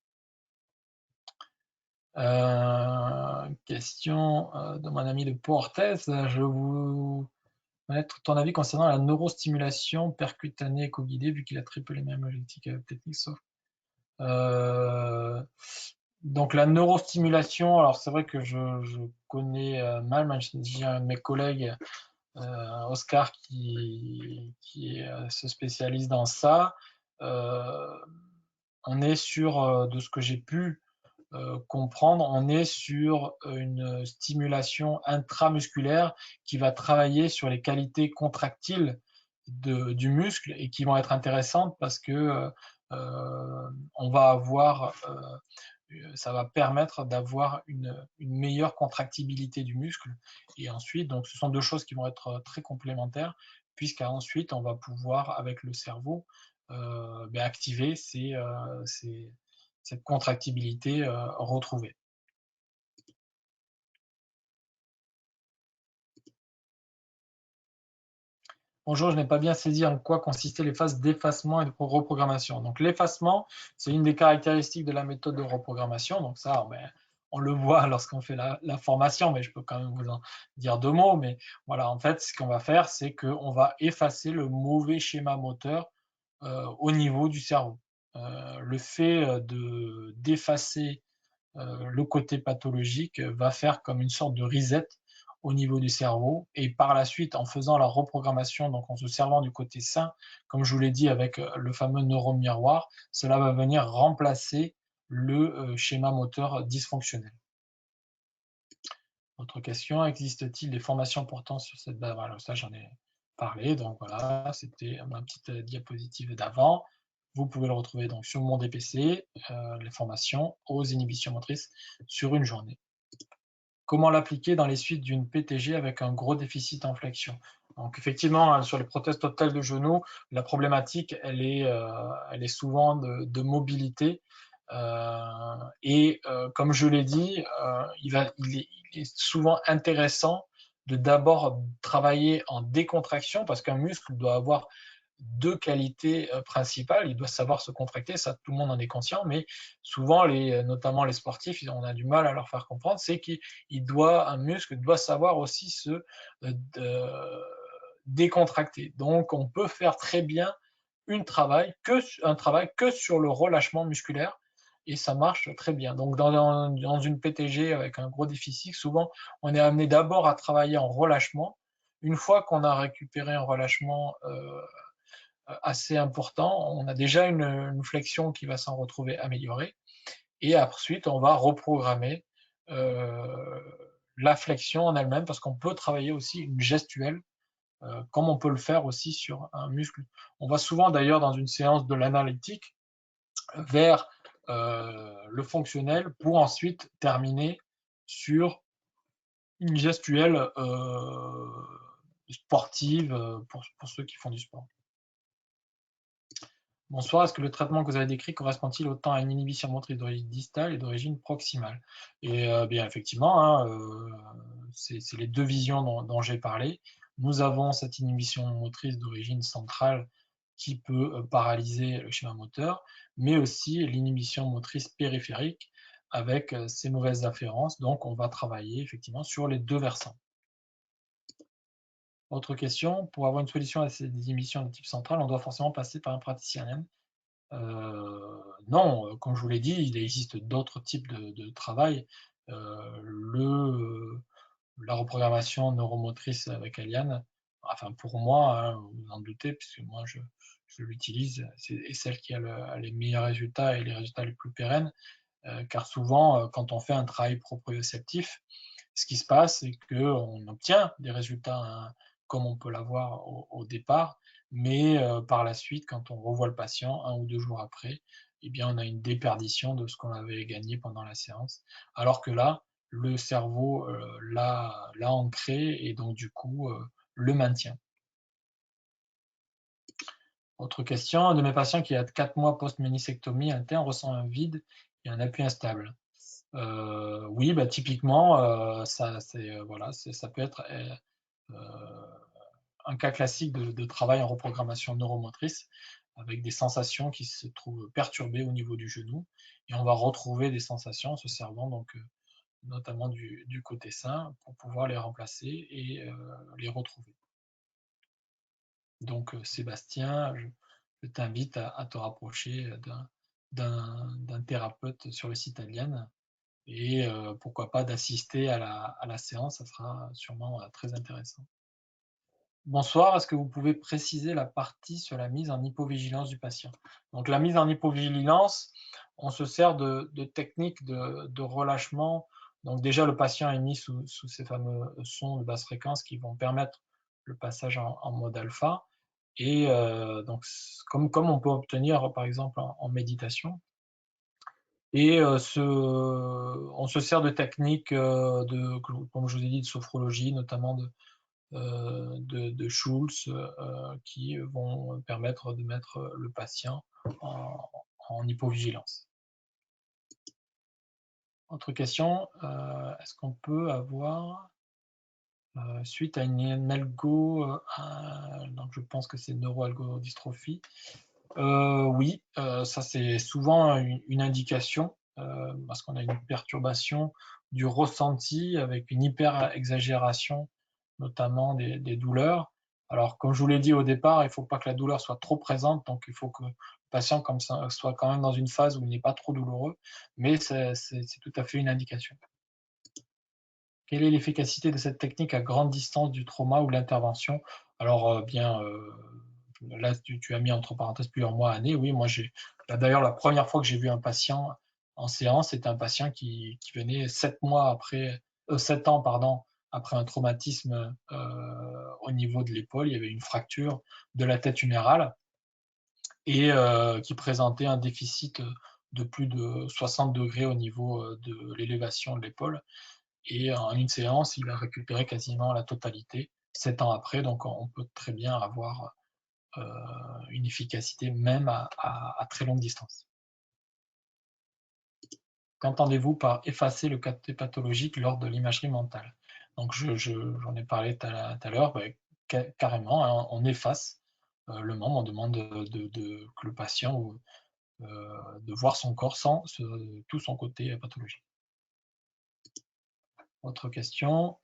Question de mon ami de Portez, je vous mettre ton avis concernant la neurostimulation percutanée éco-guidée, vu qu'il a très peu les mêmes objectifs techniques, sauf donc la neurostimulation, alors c'est vrai que je connais mal, même j'ai un de mes collègues Oscar se spécialise dans ça. On est sur, de ce que j'ai pu comprendre, on est sur une stimulation intramusculaire qui va travailler sur les qualités contractiles du muscle et qui vont être intéressantes parce que on va avoir ça va permettre d'avoir une meilleure contractibilité du muscle. Et ensuite, donc, ce sont deux choses qui vont être très complémentaires, puisqu'ensuite, on va pouvoir, avec le cerveau, activer cette contractibilité retrouvée. Bonjour, je n'ai pas bien saisi en quoi consistaient les phases d'effacement et de reprogrammation. Donc l'effacement, c'est une des caractéristiques de la méthode de reprogrammation. Donc ça, on le voit lorsqu'on fait la formation, mais je peux quand même vous en dire 2 mots. Mais voilà, en fait, ce qu'on va faire, c'est qu'on va effacer le mauvais schéma moteur au niveau du cerveau. Le fait d'effacer le côté pathologique va faire comme une sorte de reset au niveau du cerveau, et par la suite, en faisant la reprogrammation, donc en se servant du côté sain, comme je vous l'ai dit avec le fameux neuromiroir, cela va venir remplacer le schéma moteur dysfonctionnel. Autre question, existe-t-il des formations portant sur cette base? Voilà, ça j'en ai parlé, donc voilà, c'était ma petite diapositive d'avant. Vous pouvez le retrouver donc sur mon DPC, les formations aux inhibitions motrices sur une journée. Comment l'appliquer dans les suites d'une PTG avec un gros déficit en flexion? Donc effectivement, sur les prothèses totales de genoux, la problématique, elle est souvent de mobilité. Comme je l'ai dit, il est souvent intéressant de d'abord travailler en décontraction, parce qu'un muscle doit avoir deux qualités principales. Il doit savoir se contracter, ça tout le monde en est conscient, mais souvent, notamment les sportifs, on a du mal à leur faire comprendre, c'est un muscle doit savoir aussi se décontracter. Donc, on peut faire très bien un travail que sur le relâchement musculaire, et ça marche très bien. Donc, dans une PTG avec un gros déficit, souvent, on est amené d'abord à travailler en relâchement. Une fois qu'on a récupéré un relâchement assez important, on a déjà une flexion qui va s'en retrouver améliorée, et ensuite on va reprogrammer la flexion en elle-même, parce qu'on peut travailler aussi une gestuelle comme on peut le faire aussi sur un muscle. On va souvent d'ailleurs dans une séance de l'analytique vers le fonctionnel pour ensuite terminer sur une gestuelle sportive pour ceux qui font du sport. Bonsoir, est-ce que le traitement que vous avez décrit correspond-il autant à une inhibition motrice d'origine distale et d'origine proximale? Et bien effectivement, hein, c'est les deux visions dont j'ai parlé. Nous avons cette inhibition motrice d'origine centrale qui peut paralyser le schéma moteur, mais aussi l'inhibition motrice périphérique avec ses mauvaises afférences. Donc on va travailler effectivement sur les deux versants. Autre question, pour avoir une solution à ces inhibitions de type central, on doit forcément passer par un praticien. Non, comme je vous l'ai dit, il existe d'autres types de travail. La reprogrammation neuromotrice avec Eliane, enfin pour moi, hein, vous en doutez, puisque moi je l'utilise, c'est celle qui a les meilleurs résultats et les résultats les plus pérennes, car souvent, quand on fait un travail proprioceptif, ce qui se passe, c'est qu'on obtient des résultats hein, comme on peut l'avoir au départ, mais par la suite, quand on revoit le patient, 1 ou 2 jours après, eh bien, on a une déperdition de ce qu'on avait gagné pendant la séance. Alors que là, le cerveau l'a ancré et donc du coup le maintient. Autre question, un de mes patients qui a 4 mois post-ménisectomie interne ressent un vide et un appui instable. Oui, bah, typiquement, voilà, ça peut être un cas classique de travail en reprogrammation neuromotrice avec des sensations qui se trouvent perturbées au niveau du genou, et on va retrouver des sensations en se servant donc notamment du côté sain pour pouvoir les remplacer et les retrouver. Donc Sébastien, je t'invite à te rapprocher d'un thérapeute sur le site Aliane, et pourquoi pas d'assister à la séance, ça sera sûrement très intéressant. Bonsoir, est-ce que vous pouvez préciser la partie sur la mise en hypovigilance du patient? Donc la mise en hypovigilance, on se sert de techniques de relâchement. Donc déjà le patient est mis sous ces fameux sons de basse fréquence qui vont permettre le passage en mode alpha. Et donc comme on peut obtenir par exemple en méditation. Et on se sert de techniques comme je vous ai dit, de sophrologie, notamment de Schulz, qui vont permettre de mettre le patient en hypovigilance. Autre question, est-ce qu'on peut avoir, suite à une algo, donc je pense que c'est neuroalgodystrophie, oui, ça c'est souvent une indication, parce qu'on a une perturbation du ressenti avec une hyper-exagération, notamment des douleurs. Alors, comme je vous l'ai dit au départ, il ne faut pas que la douleur soit trop présente, donc il faut que le patient comme ça, soit quand même dans une phase où il n'est pas trop douloureux, mais c'est tout à fait une indication. Quelle est l'efficacité de cette technique à grande distance du trauma ou l'intervention? Alors, là, tu as mis entre parenthèses plusieurs mois, années. Oui, moi, d'ailleurs, la première fois que j'ai vu un patient en séance, c'était un patient qui venait 7 ans, pardon, après un traumatisme au niveau de l'épaule. Il y avait une fracture de la tête humérale et qui présentait un déficit de plus de 60 degrés au niveau de l'élévation de l'épaule. Et en une séance, il a récupéré quasiment la totalité 7 ans après. Donc, on peut très bien avoir une efficacité même à très longue distance. Qu'entendez-vous par effacer le côté pathologique lors de l'imagerie mentale? Donc, j'en ai parlé tout à l'heure, carrément, hein, on efface le membre, on demande que le patient de voir son corps sans tout son côté pathologique. Autre question.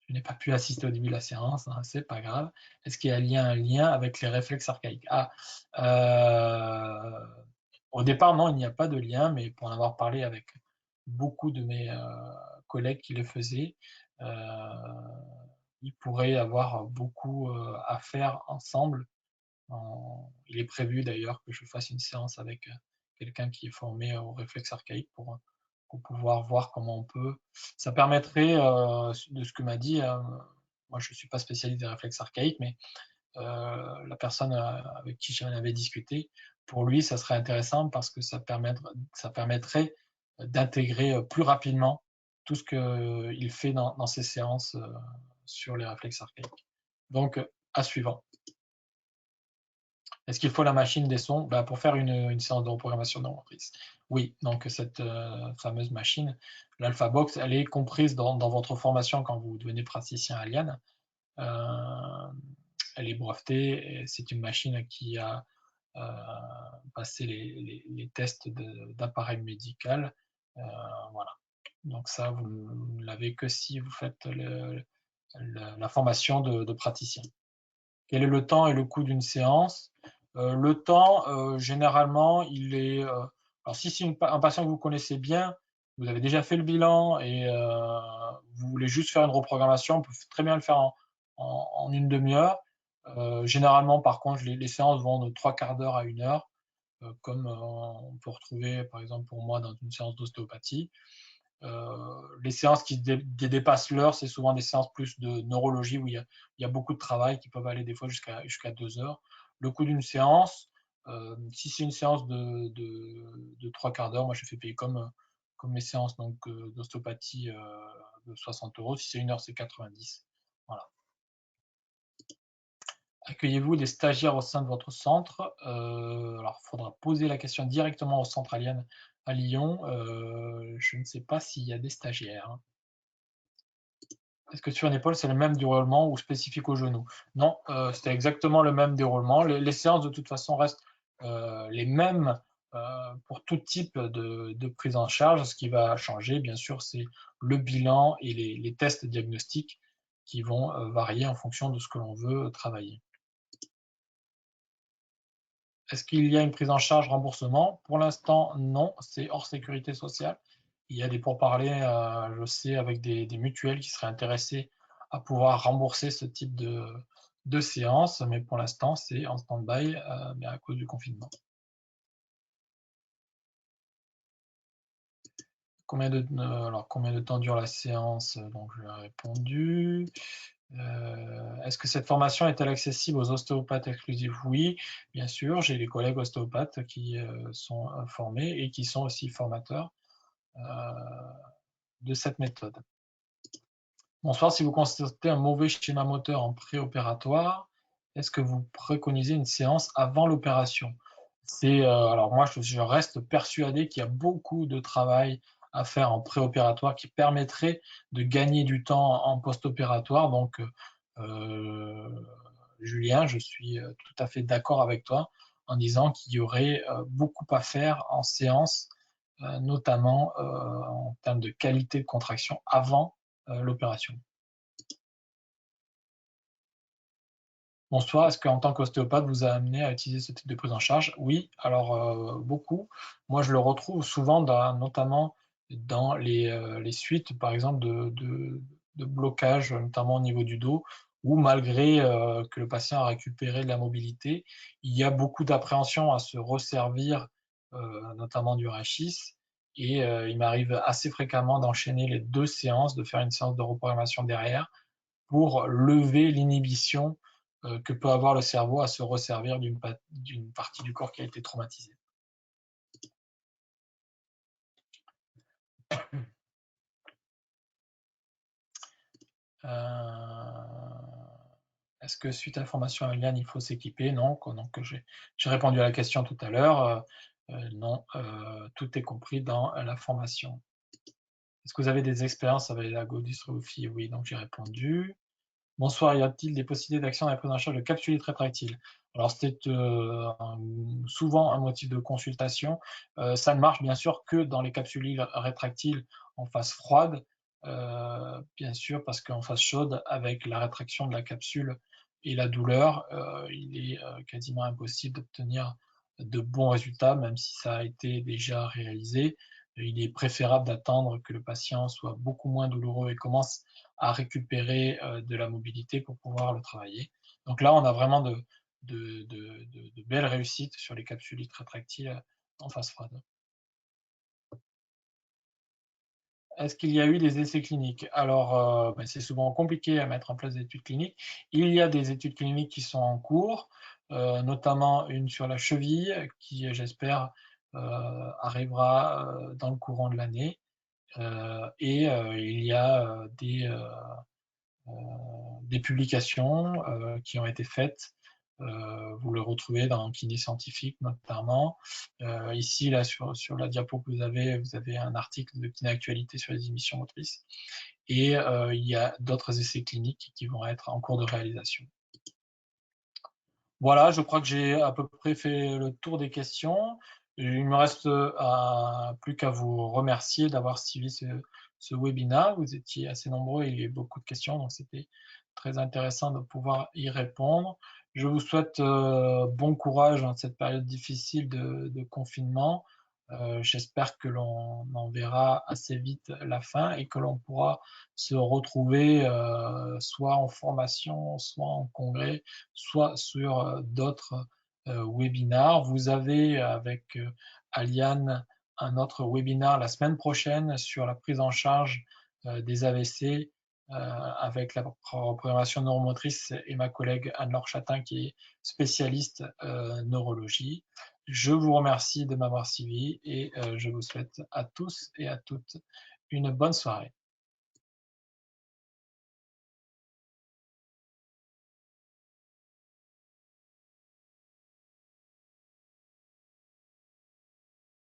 Je n'ai pas pu assister au début de la séance, hein, c'est pas grave. Est-ce qu'il y a un lien avec les réflexes archaïques? Au départ, non, il n'y a pas de lien, mais pour en avoir parlé avec beaucoup de mes collègues qui le faisaient, il pourrait y avoir beaucoup à faire ensemble. Il est prévu d'ailleurs que je fasse une séance avec quelqu'un qui est formé au réflexe archaïque pour pouvoir voir comment on peut. Ça permettrait, de ce que m'a dit, moi je ne suis pas spécialiste des réflexes archaïques, mais la personne avec qui j'en avais discuté, pour lui, ça serait intéressant parce que ça permettrait d'intégrer plus rapidement tout ce qu'il fait dans ses séances sur les réflexes archaïques. Donc, à suivant. Est-ce qu'il faut la machine des sons pour faire une séance de reprogrammation neuromotrice? Oui, donc cette fameuse machine, l'AlphaBox, elle est comprise dans votre formation quand vous devenez praticien Aliane. Elle est brevetée, c'est une machine qui a passé les tests d'appareil médical. Voilà. Donc ça, vous ne l'avez que si vous faites la formation de praticien. Quel est le temps et le coût d'une séance? Le temps, généralement, il est. Alors, si c'est un patient que vous connaissez bien, vous avez déjà fait le bilan et vous voulez juste faire une reprogrammation, on peut très bien le faire en une demi-heure. Généralement, par contre, les séances vont de 3/4 d'heure à 1 heure, comme on peut retrouver, par exemple, pour moi, dans une séance d'ostéopathie. Les séances qui dépassent l'heure, c'est souvent des séances plus de neurologie où il y a beaucoup de travail qui peuvent aller des fois jusqu'à 2 heures. Le coût d'une séance, si c'est une séance de 3/4 d'heure, moi je fais payer comme mes séances d'ostéopathie de 60 euros. Si c'est 1 heure, c'est 90. Voilà. Accueillez-vous des stagiaires au sein de votre centre? Alors, il faudra poser la question directement au centre Aliane à Lyon. Je ne sais pas s'il y a des stagiaires, hein. Est-ce que sur une épaule, c'est le même déroulement ou spécifique au genou? Non, c'était exactement le même déroulement. Les séances, de toute façon, restent les mêmes pour tout type de prise en charge. Ce qui va changer, bien sûr, c'est le bilan et les tests diagnostiques qui vont varier en fonction de ce que l'on veut travailler. Est-ce qu'il y a une prise en charge remboursement? Pour l'instant, non, c'est hors sécurité sociale. Il y a des pourparlers, je sais, avec des mutuelles qui seraient intéressées à pouvoir rembourser ce type de séance, mais pour l'instant, c'est en stand-by à cause du confinement. Combien de temps dure la séance? Donc, je lui ai répondu. Est-ce que cette formation est-elle accessible aux ostéopathes exclusifs? Oui, bien sûr. J'ai des collègues ostéopathes qui sont formés et qui sont aussi formateurs de cette méthode. Bonsoir, si vous constatez un mauvais schéma moteur en préopératoire, est-ce que vous préconisez une séance avant l'opération? Alors moi, je reste persuadé qu'il y a beaucoup de travail à faire en préopératoire qui permettrait de gagner du temps en post-opératoire. Donc, Julien, je suis tout à fait d'accord avec toi en disant qu'il y aurait beaucoup à faire en séance, notamment en termes de qualité de contraction avant l'opération. Bonsoir, est-ce qu'en tant qu'ostéopathe, vous a amené à utiliser ce type de prise en charge? Oui, alors beaucoup. Moi, je le retrouve souvent, notamment dans les suites, par exemple, de blocage, notamment au niveau du dos, où malgré que le patient a récupéré de la mobilité, il y a beaucoup d'appréhension à se resservir, notamment du rachis. Et il m'arrive assez fréquemment d'enchaîner les deux séances, de faire une séance de reprogrammation derrière pour lever l'inhibition que peut avoir le cerveau à se resservir d'une partie du corps qui a été traumatisée. Est-ce que suite à la formation à Liane, il faut s'équiper? Non, donc j'ai répondu à la question tout à l'heure. Non, tout est compris dans la formation. Est-ce que vous avez des expériences avec la godystrophie? Oui, donc j'ai répondu. Bonsoir, y a-t-il des possibilités d'action dans la prise en charge de capsulites rétractiles? Alors, c'était souvent un motif de consultation. Ça ne marche bien sûr que dans les capsulites rétractiles en phase froide, bien sûr, parce qu'en phase chaude, avec la rétraction de la capsule et la douleur, il est quasiment impossible d'obtenir de bons résultats, même si ça a été déjà réalisé. Il est préférable d'attendre que le patient soit beaucoup moins douloureux et commence à récupérer de la mobilité pour pouvoir le travailler. Donc là, on a vraiment de belles réussites sur les capsulites rétractiles en phase froide. Est-ce qu'il y a eu des essais cliniques? Alors, ben, c'est souvent compliqué à mettre en place des études cliniques. Il y a des études cliniques qui sont en cours, notamment une sur la cheville qui, j'espère, arrivera dans le courant de l'année. Et il y a des publications qui ont été faites. Vous le retrouvez dans Kiné Scientifique notamment. Ici, là, sur la diapo que vous avez un article de Kiné Actualité sur les émissions motrices. Et il y a d'autres essais cliniques qui vont être en cours de réalisation. Voilà, je crois que j'ai à peu près fait le tour des questions. Il me reste plus qu'à vous remercier d'avoir suivi ce webinaire. Vous étiez assez nombreux, il y a eu beaucoup de questions, donc c'était très intéressant de pouvoir y répondre. Je vous souhaite bon courage dans cette période difficile de confinement. J'espère que l'on en verra assez vite la fin et que l'on pourra se retrouver soit en formation, soit en congrès, soit sur d'autres webinars. Vous avez avec Aliane un autre webinar la semaine prochaine sur la prise en charge des AVC avec la programmation neuromotrice et ma collègue Anne-Laure Chatin qui est spécialiste neurologie. Je vous remercie de m'avoir suivi et je vous souhaite à tous et à toutes une bonne soirée.